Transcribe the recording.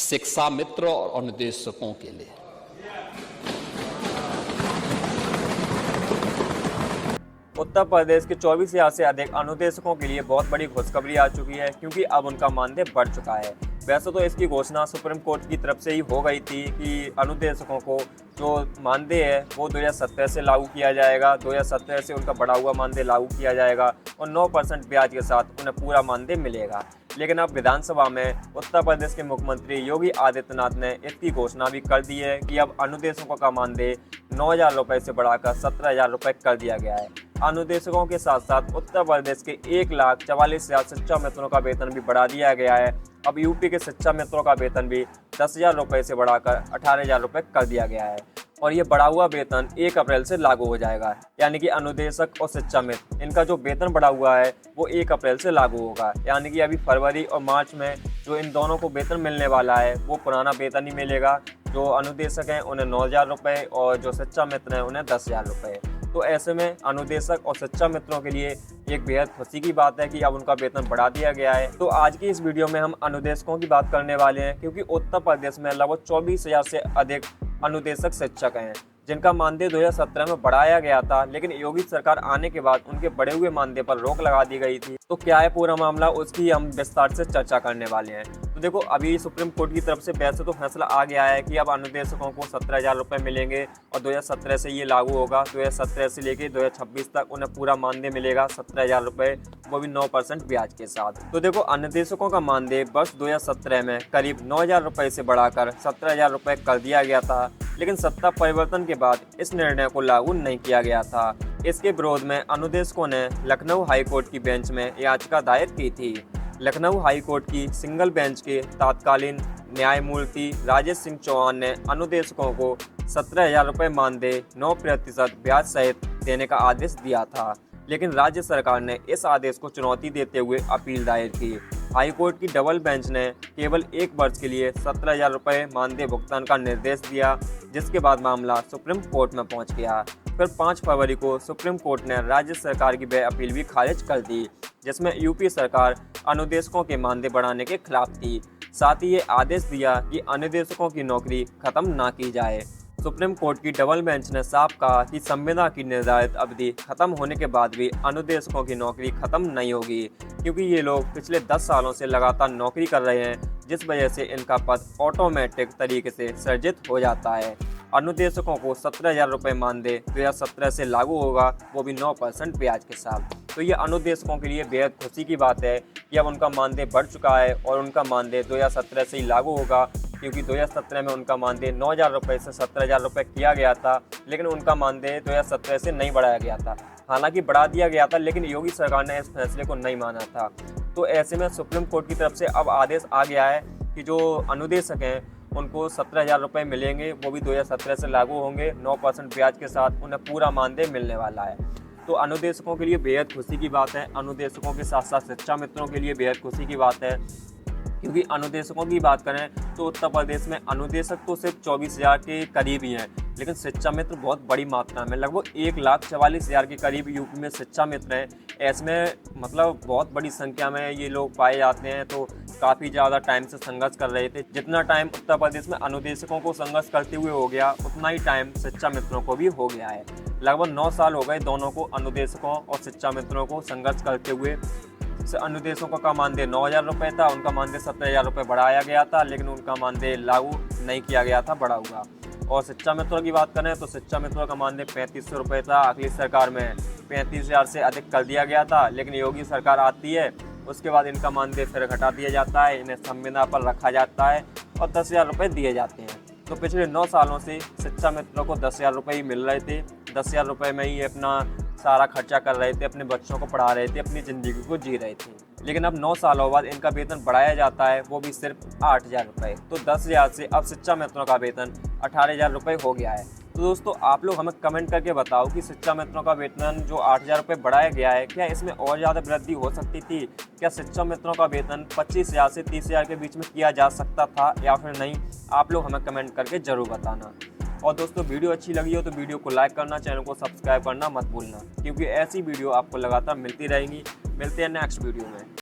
शिक्षा मित्र और अनुदेशकों के लिए। उत्तर प्रदेश के 24,000 से अधिक अनुदेशकों के लिए बहुत बड़ी खुशखबरी आ चुकी है, क्योंकि अब उनका मानदेय बढ़ चुका है। वैसे तो इसकी घोषणा सुप्रीम कोर्ट की तरफ से ही हो गई थी कि अनुदेशकों को जो मानदेय है वो 2017 से लागू किया जाएगा। 2017 से उनका बढ़ा हुआ मानदेय लागू किया जाएगा और 9% ब्याज के साथ उन्हें पूरा मानदेय मिलेगा। लेकिन अब विधानसभा में उत्तर प्रदेश के मुख्यमंत्री योगी आदित्यनाथ ने इसकी घोषणा भी कर दी है कि अब अनुदेशकों का मानदेय 9,000 रुपये से बढ़ाकर 17,000 रुपये कर दिया गया है। अनुदेशकों के साथ साथ उत्तर प्रदेश के 1,44,000 शिक्षा मित्रों का वेतन भी बढ़ा दिया गया है। अब यूपी के शिक्षा मित्रों का वेतन भी 10,000 रुपये से बढ़ाकर 18,000 रुपये कर दिया गया है और ये बढ़ा हुआ वेतन 1 अप्रैल से लागू हो जाएगा। यानी कि अनुदेशक और शिक्षा मित्र इनका जो वेतन बढ़ा हुआ है वो 1 अप्रैल से लागू होगा। यानी कि अभी फरवरी और मार्च में जो इन दोनों को वेतन मिलने वाला है वो पुराना वेतन ही मिलेगा। जो अनुदेशक हैं उन्हें 9,000 रुपये और जो शिक्षा मित्र हैं उन्हें 10,000 रुपये। तो ऐसे में अनुदेशक और शिक्षा मित्रों के लिए एक बेहद खुशी की बात है कि अब उनका वेतन बढ़ा दिया गया है। तो आज की इस वीडियो में हम अनुदेशकों की बात करने वाले हैं, क्योंकि उत्तर प्रदेश में लगभग 24,000 से अधिक अनुदेशक शिक्षक हैं जिनका मानदेय 2017 में बढ़ाया गया था, लेकिन योगी सरकार आने के बाद उनके बढ़े हुए मानदेय पर रोक लगा दी गई थी। तो क्या है पूरा मामला, उसकी हम विस्तार से चर्चा करने वाले हैं। तो देखो, अभी सुप्रीम कोर्ट की तरफ से वैसे तो फैसला आ गया है कि अब अनुदेशकों को 17,000 रुपये मिलेंगे और 2017 से ये लागू होगा। 2017 से लेकर 2026 तक उन्हें पूरा मानदेय मिलेगा 17,000 रुपये, वो भी 9% ब्याज के साथ। तो देखो, अनुदेशकों का मानदेय वर्ष 2017 में करीब 9,000 रुपये से बढ़ाकर 17,000 रुपये कर दिया गया था, लेकिन सत्ता परिवर्तन के बाद इस निर्णय को लागू नहीं किया गया था। इसके विरोध में अनुदेशकों ने लखनऊ हाईकोर्ट की बेंच में याचिका दायर की थी। लखनऊ हाईकोर्ट की सिंगल बेंच के तत्कालीन न्यायमूर्ति राजेश सिंह चौहान ने अनुदेशकों को 17,000 रुपये मानदेय 9% ब्याज सहित देने का आदेश दिया था, लेकिन राज्य सरकार ने इस आदेश को चुनौती देते हुए अपील दायर की। हाईकोर्ट की डबल बेंच ने केवल 1 वर्ष के लिए 17,000 रुपये मानदेय भुगतान का निर्देश दिया, जिसके बाद मामला सुप्रीम कोर्ट में पहुंच गया। फिर 5 फरवरी को सुप्रीम कोर्ट ने राज्य सरकार की वह अपील भी खारिज कर दी, जिसमें यूपी सरकार अनुदेशकों के मानदेय बढ़ाने के खिलाफ थी। साथ ही ये आदेश दिया कि अनुदेशकों की नौकरी खत्म ना की जाए। सुप्रीम कोर्ट की डबल बेंच ने साफ कहा कि संविदा की निर्धारित अवधि खत्म होने के बाद भी अनुदेशकों की नौकरी खत्म नहीं होगी, क्योंकि ये लोग पिछले 10 सालों से लगातार नौकरी कर रहे हैं, जिस वजह से इनका पद ऑटोमेटिक तरीके से सृजित हो जाता है। अनुदेशकों को 17,000 रुपये मानदेय 2017 से लागू होगा, वो भी 9% ब्याज के साथ। तो ये अनुदेशकों के लिए बेहद खुशी की बात है कि अब उनका मानदेय बढ़ चुका है और उनका मानदेय 2017 से ही लागू होगा, क्योंकि 2017 में उनका मानदेय 9,000 रुपये से 17,000 रुपये किया गया था, लेकिन उनका मानदेय 2017 से नहीं बढ़ाया गया था। हालांकि बढ़ा दिया गया था, लेकिन योगी सरकार ने इस फैसले को नहीं माना था। तो ऐसे में सुप्रीम कोर्ट की तरफ से अब आदेश आ गया है कि जो अनुदेशक हैं उनको 17,000 रुपये मिलेंगे, वो भी 2017 से लागू होंगे। 9% ब्याज के साथ उन्हें पूरा मानदेय मिलने वाला है। तो अनुदेशकों के लिए बेहद खुशी की बात है। अनुदेशकों के साथ साथ शिक्षा मित्रों के लिए बेहद खुशी की बात है, क्योंकि अनुदेशकों की बात करें तो उत्तर प्रदेश में अनुदेशक तो सिर्फ 24,000 के करीब ही हैं, लेकिन शिक्षा मित्र बहुत बड़ी मात्रा में, लगभग 1,44,000 के करीब यूपी में शिक्षा मित्र हैं। ऐसे में मतलब बहुत बड़ी संख्या में ये लोग पाए जाते हैं। तो काफ़ी ज़्यादा टाइम से संघर्ष कर रहे थे। जितना टाइम उत्तर प्रदेश में अनुदेशकों को संघर्ष करते हुए हो गया, उतना ही टाइम शिक्षा मित्रों को भी हो गया है। लगभग 9 साल हो गए दोनों को, अनुदेशकों और शिक्षा मित्रों को संघर्ष करते हुए। अनुदेशकों का मानदेय 9,000 रुपये था, उनका मानदेय 17,000 रुपये बढ़ाया गया था, लेकिन उनका मानदेय लागू नहीं किया गया था, बढ़ा हुआ। और शिक्षा मित्रों की बात करें तो शिक्षा मित्रों का मानदेय 3,500 रुपये था। अगली सरकार में 35,000 से अधिक कर दिया गया था, लेकिन योगी सरकार आती है, उसके बाद इनका मानदेय फिर घटा दिया जाता है, इन्हें संविदा पर रखा जाता है और 10,000 रुपये दिए जाते हैं। तो पिछले 9 सालों से शिक्षा मित्रों को 10,000 रुपये ही मिल रहे थे। 10,000 रुपये में ही अपना सारा खर्चा कर रहे थे, अपने बच्चों को पढ़ा रहे थे, अपनी ज़िंदगी को जी रहे थे। लेकिन अब 9 सालों बाद इनका वेतन बढ़ाया जाता है, वो भी सिर्फ 8,000 रुपये। तो 10,000 से अब शिक्षा मित्रों का वेतन 18,000 रुपये हो गया है। तो दोस्तों, आप लोग हमें कमेंट करके बताओ कि शिक्षा मित्रों का वेतन जो 8,000 रुपये बढ़ाया गया है, क्या इसमें और ज़्यादा वृद्धि हो सकती थी? क्या शिक्षा मित्रों का वेतन 25,000 से 30,000 के बीच में किया जा सकता था या फिर नहीं? आप लोग हमें कमेंट करके ज़रूर बताना। और दोस्तों, वीडियो अच्छी लगी हो तो वीडियो को लाइक करना, चैनल को सब्सक्राइब करना मत भूलना, क्योंकि ऐसी वीडियो आपको लगातार मिलती रहेंगी। मिलते हैं नेक्स्ट वीडियो में।